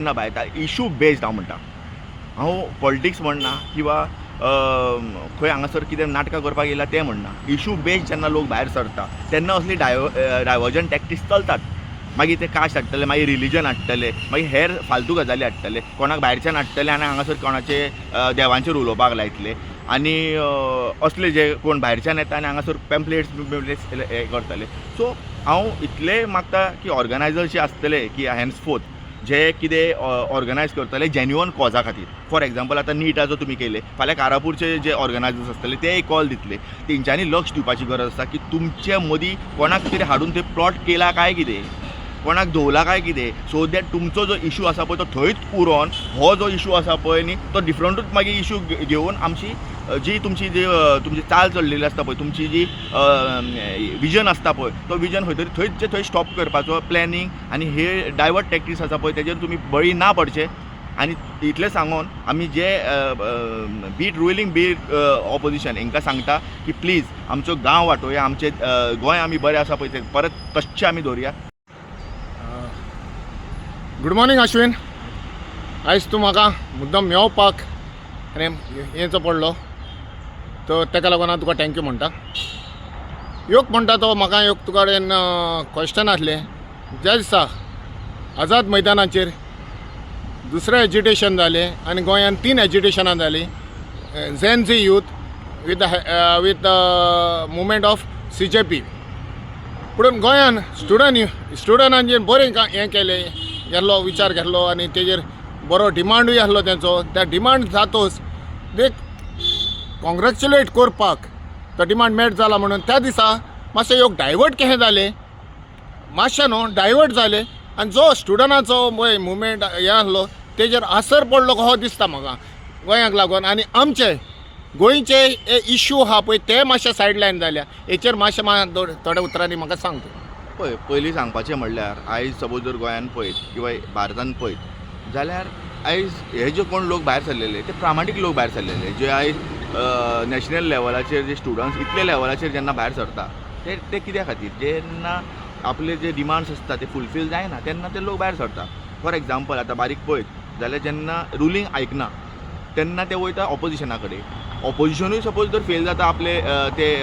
ना bye issue based हांव म्हणटा। हांव पॉलिटिक्स म्हणना किंवा खंय हांगासर कितें नाटकां करपाक येयला तें म्हणना। इशू बेस्ड जेन्ना लोक भायर सरता तेन्ना असली डायवर्जन टॅक्टीक्स चलतात। मागीर ते कास्ट हाडटले, मागीर रिलीजन हाडटले, मागीर हेर फालतू गजाली हाडटले, कोणाक भायरच्यान हाडटले आनी हांगासर कोणाचे देवांचेर उलोवपाक लायतले आनी असले जे कोण भायरच्यान येता आनी हांगासर पॅम्पलेट्स हे करतले। सो हांव इतलें मागता की ऑर्गनायजर्स जे आसतले की हॅन्सफोर्थ जे कितें ऑर्गनायज करतले जेन्युअन कॉजा खातीर। फॉर एग्जांपल आतां नीटाचो तुमी केले, फाल्यां कारापूरचे जे ऑर्गनायजर्स आसतले ते एक कॉल दितले। तेंच्यांनी लक्ष दिवपाची गरज आसा की तुमचे मदीं कोणाक कितें हाडून थंय प्लॉट केला काय कितें, कोणाक धोवला काय कितें, सो दॅट तुमचो जो इशू आसा पळय तो थंयच उरोन हो जो इशू आसा पळय न्ही तो डिफरंटूच मागीर इशू घेवन आमची जी तुमची चाल चल्लेली आसता पळय, तुमची जी विजन आसता पळय तो विजन खंय तरी थंयच थंय स्टॉप करपाचो प्लॅनिंग आनी हे डायवर्ट टॅक्टीक्स आसा पळय तेजेर तुमी बळी ना पडचे। आनी इतलें सांगून आमी जे बीट रुलींग बीट ऑपोजिशन हांकां सांगता की प्लीज आमचो गांव वाटोवया, आमचें गोंय आमी बरें आसा पळय तें परत तश्चें आमी दवरया। गुड मॉर्निंग अश्विन, आयज तूं म्हाका मुद्दम मेळपाक आनी येचो पडलो तो ताका लागून हांव तुका थँक्यू म्हणटा। योग म्हणटा तो म्हाका योग तुका कडेन क्वेश्चन आसलें। ज्या दिसा आझाद मैदानाचेर दुसरें एजिटेशन जालें आनी गोंयांत 3 एजिटेशनां जालीं, Gen Z youth with movement of CJP। पुणून गोंयान स्टुडंटांचेर बरें हें केलें, गेल्लो विचार घेतलो आनी तेजेर बरो डिमांडूय आसलो तेंचो। त्या डिमांड जातोच देख कॉंग्रेच्युलेट करपाक तो डिमांड मेट जाला म्हणून त्या दिसा मातशें योग डायवर्ट कशें जालें, मातशें न्हू डायवर्ट जालें आनी जो स्टुडंटाचो मुवमेंट हें आसलो तेजेर आसर पडलो कसो दिसता म्हाका गोंयाक लागून। आनी आमचे गोंयचे इशू आहा पळय ते मातशे सायडलायन जाल्या, हेचेर मातशें थोड्या उतरांनी म्हाका सांग तूं। पळय पयलीं सांगपाचें म्हणल्यार आयज सपोज जर गोंयान पळयत किंवा भारतान पळयत जाल्यार आयज हे जे कोण लोक भायर सरलेले ते प्रामाणीक लोक भायर सरलेले, जे आयज नॅशनल लेवलाचेर जे स्टुडंट्स इतले लेवलाचेर जेन्ना भायर सरता ते कित्या खातीर, जेन्ना आपले जे डिमांड्स आसता ते फुलफील जायना तेन्ना ते लोक भायर सरता। फॉर एग्जांपल आतां बारीक पळयत जाल्यार जेन्ना रुलींग आयकना तेन्ना ते वयता ऑपोजिशना कडेन। ऑपोजिशनूय सपोज जर फेल जाता आपले ते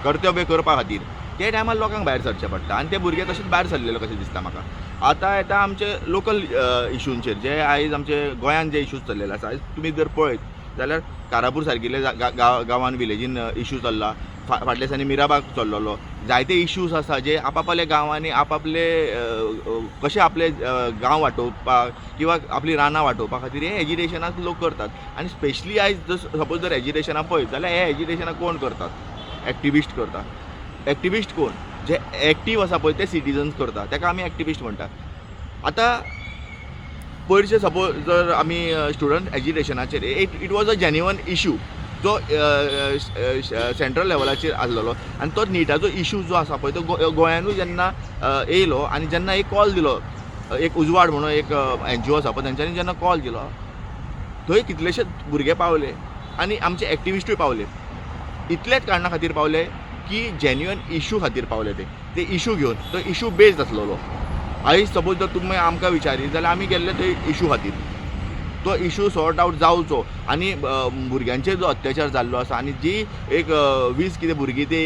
कर्तव्य करपा खातीर ते टायमार लोकांक भायर सरचें पडटा आनी ते भुरगे तशेंच भायर सरलेले कशें दिसता म्हाका। आतां येता आमचे लोकल इशूंचेर जे आयज आमचे गोंयान जे इशूज चल्लेले आसा, आयज तुमी जर पळयत जाल्यार कारापूर सारकिल्ले गांवान विलेजीन इशू चल्ला, फाटल्या दिसांनी मिराबाग चल्लोलो, जायते इशूज आसा जे आपापल्या गांवांनी आपापले कशे आपले गांव वाटोवपाक किंवा आपली रानां वाटोवपा खातीर हे एजिटेशनाक लोक करतात। आनी स्पेशली आयज सपोज जर एजिटेशनां पळयत जाल्यार हे एजिटेशनां कोण करतात, एक्टिविस्ट करतात। एक्टिविस्ट कोण, जे एक्टीव आसा पळय ते सिटीजन्स करता, ताका आमी एक्टिविस्ट म्हणटात। आतां पयरचे सपोज जर आमी स्टुडंट एजिटेशनाचेर it was a genuine issue जो सेंट्रल लेवलाचेर आसलेलो आनी तो नीटाचो इशू जो आसा पळय तो गोंयानूय जेन्ना येयलो आनी जेन्ना एक कॉल दिलो, एक उजवाड म्हणून एक NGO आसा पळय तेंच्यांनी जेन्ना कॉल दिलो थंय कितलेशेच भुरगे पावले आनी आमचे एक्टिविस्टूय पावले। इतलेच कारणां खातीर पावले की जेन्युअन इशू खातीर पावले ते इशू घेवन, तो इशू बेस्ड आसलेलो। आयज सपोज जर तुमी आमकां विचारीत जाल्यार आमी गेल्ले थंय इशू खातीर, तो इशू सॉर्ट आवट जावचो आनी भुरग्यांचेर जो अत्याचार जाल्लो आसा आनी जी एक 20 कितें भुरगीं ती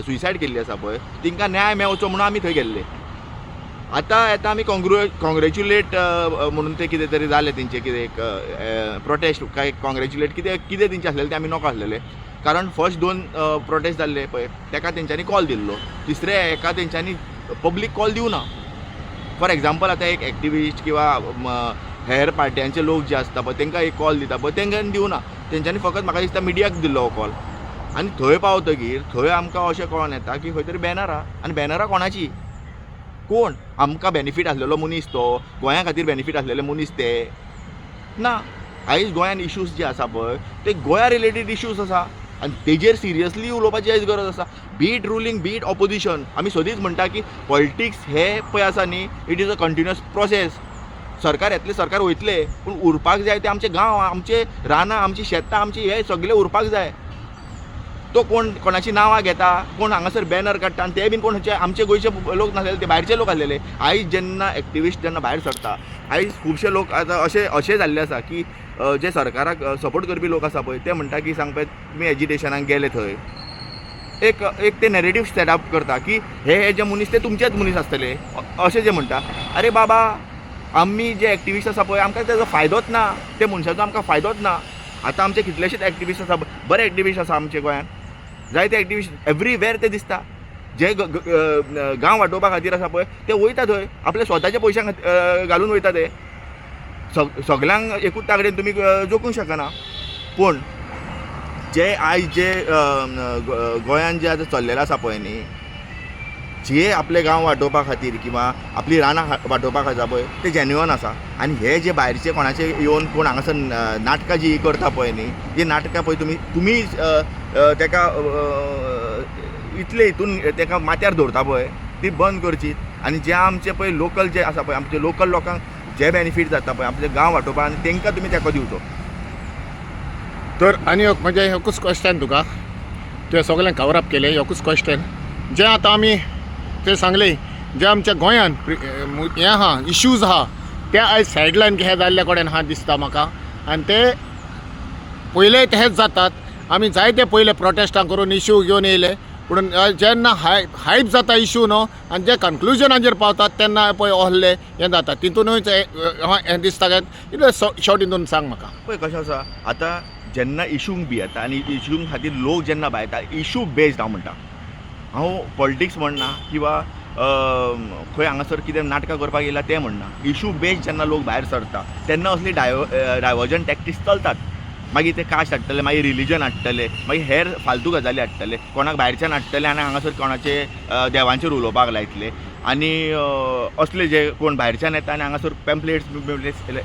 सुसायड केल्ली आसा पळय तांकां न्याय मेळचो म्हणून आमी थंय गेल्ले। आतां येता आमी कॉंग्रेच्युलेट म्हणून ते कितें तरी जालें तेंचें कितें एक प्रोटेस्ट काय कॉंग्रेच्युलेट कितें तेंचें आसलेलें तें आमी नॉक आसलेले, कारण फर्स्ट 2 प्रोटेस्ट जाल्ले पळय ताका तेंच्यांनी कॉल दिल्लो, तिसऱ्या एका तेंच्यांनी पब्लीक कॉल दिवना। फॉर एग्जांपल आतां एक एक्टिविस्ट किंवा हेर पार्ट्यांचे लोक जे आसता पळय तांकां एक कॉल दिता पळय तेंच्यांनी दिवना, तेंच्यांनी फकत म्हाका दिसता मिडियाक दिल्लो हो कॉल। आनी थंय पावतकीर थंय आमकां अशें कळोन येता की खंय तरी बॅनरां, आनी बॅनरां कोणाची, कोण आमकां बेनिफीट आसलेलो मनीस तो, गोंया खातीर बेनिफीट आसलेले मनीस ते ना। आयज गोंयान इशूज जे आसा पळय ते गोंया रिलेटेड इशूज आसा आनी तेजेर सिरियसली उलोवपाची आयज गरज आसा। बीट रुलींग बीट ऑपोजिशन, आमी सदींच म्हणटा की पॉलिटिक्स हे पळय आसा न्ही it is a continuous process. सरकार येतले, सरकार वयतले, पूण उरपाक जाय ते आमचे गांव, आमचे रानां, आमची शेतां, आमची हे सगळे उरपाक जाय। तो कोण कोणाची नांवां घेता, कोण हांगासर बॅनर काडटा, आनी ते बीन कोण आमचे गोंयचे लोक नासलेले, ते भायरचे लोक आसलेले. आयज जेन्ना एक्टिविस्ट जेन्ना भायर सरता, आयज खुबशे लोक आतां अशे जाल्ले आसा की जे सरकाराक सपोर्ट करपी लोक आसा पळय ते म्हणटा की सांगपा तुमी एजिटेशनाक गेले थंय, एक ते नॅरेटिव्ह सेटअप करता की हे जे मनीस ते तुमचेच मनीस आसतले अशें जे म्हणटा. अरे बाबा, आमी जे एक्टिविस्ट आसा पळय आमकां तेजो फायदोच ना, ते मनशाचो आमकां फायदोच ना. आतां आमचे कितलेशेच एक्टिविस्ट आसा, बरे एक्टिविस्ट आसा आमचे गोंयांत, जायते एक्टिविस्ट एवरीवेर ते दिसता. जे गांव वाटोवपा खातीर आसा पळय ते वयता थंय, आपले स्वताचे पयशे घालून वयता ते. सगल्यांक एकूच तागडेन तुमी जोखूंक शकना. पूण जे आयज जे गोंयांत जे आतां चल्लेलें आसा पळय न्ही, जे आपले गांव वाटोवपा खातीर किंवा आपली रानां वाटोवपा खातीर पळय ते जेन्युअन आसा. आनी हे जे भायरचे कोणाचे येवन कोण हांगासर नाटकां जी करता पळय न्ही, जी नाटकां पळय तुमी तेका इतले हितून तेका माथ्यार दवरता पळय ती बंद करची. आनी जे आमचे पळय लोकल जे आसा पळय, आमचे लोकल लोकांक जे बेनिफीट जाता पळय आपले गांव वाटोवपा, आनी तांकां तुमी तेको दिवचो. तर आनी एक म्हणजे एकूच क्वेश्चन तुका, तुवें सगळें कवर अप केलें. एकूच क्वेश्चन जे आतां आमी ते सांगले, जे आमच्या गोंयांत हें आहा इश्यूज आहा ते आयज सायडलायन हे जाल्ले कडेन हा दिसता म्हाका. आनी ते पयले तेच जातात. आमी जायते पयले प्रोटेस्टां करून इश्यू घेवन येयले, पूण जेन्ना हायप जाता इश्यू न्हू आनी जे कन्क्लुजनाचेर पावतात तेन्ना पळय ohले हें जाता. तितूनच हें दिसता काय इतलें शॉर्ट हितून सांग म्हाका. पळय कशें आसा, आतां जेन्ना इश्यूंक बी येता आनी इश्यूंक खातीर लोक जेन्ना भायर येता, इश्यू बेस्ड हांव म्हणटा. हांव पॉलिटिक्स म्हणना किंवा खंय हांगासर कितें नाटकां करपाक येयला तें म्हणना. इश्यू बेस्ड जेन्ना लोक भायर सरता तेन्ना असली डायवर्जन टॅक्टीक्स चलतात. मागीर ते कास्ट हाडटले, मागीर रिलीजन हाडटले, मागीर हेर फालतू गजाली हाडटले, कोणाक भायरच्यान हाडटले आनी हांगासर कोणाचे देवांचेर उलोवपाक लायतले. आनी असले जे कोण भायरच्यान येता आनी हांगासर पॅम्पलेट्स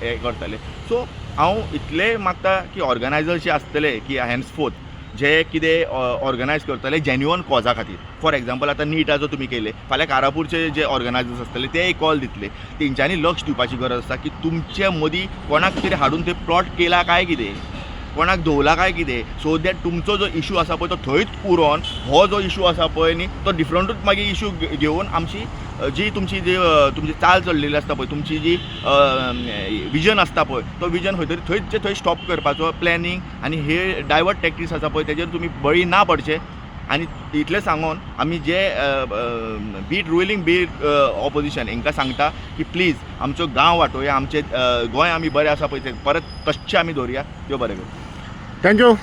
हे करतले. सो हांव इतलें मागता की ऑर्गनायजर्स जे आसतले की हॅन्सफोर्थ जे कितें ऑर्गनायज करतले जेन्युअन कॉजा खातीर. फॉर एग्जाम्पल आतां नीटाचो तुमी केले, फाल्यां कारापूरचे जे ऑर्गनायजर्स आसतले ते एक कॉल दितले. तेंच्यांनी लक्ष दिवपाची गरज आसा की तुमचे मदीं कोणाक कितें हाडून थंय प्लॉट केला काय कितें, कोणाक धोवला काय कितें, सो दॅट तुमचो जो इशू आसा पळय तो थंयच उरोन हो जो इशू आसा पळय न्ही तो डिफरंटूच मागीर इशू घेवन आमची जी तुमची चाल चल्लेली आसता पळय, तुमची जी विजन आसता पळय तो विजन खंय तरी थंयचे थंय स्टॉप करपाचो प्लॅनिंग. आनी हे डायवर्ट टॅक्टीक्स आसा पळय तेजेर तुमी बळी ना पडचे. आनी इतलें सांगून आमी जे बीट रुलींग बीट ऑपोजिशन हांकां सांगता की प्लीज आमचो गांव वाटोवया, आमचे गोंय आमी बरें आसा पळय ते परत तश्शें आमी दवरया. देव बरें करूं. थँक्यू.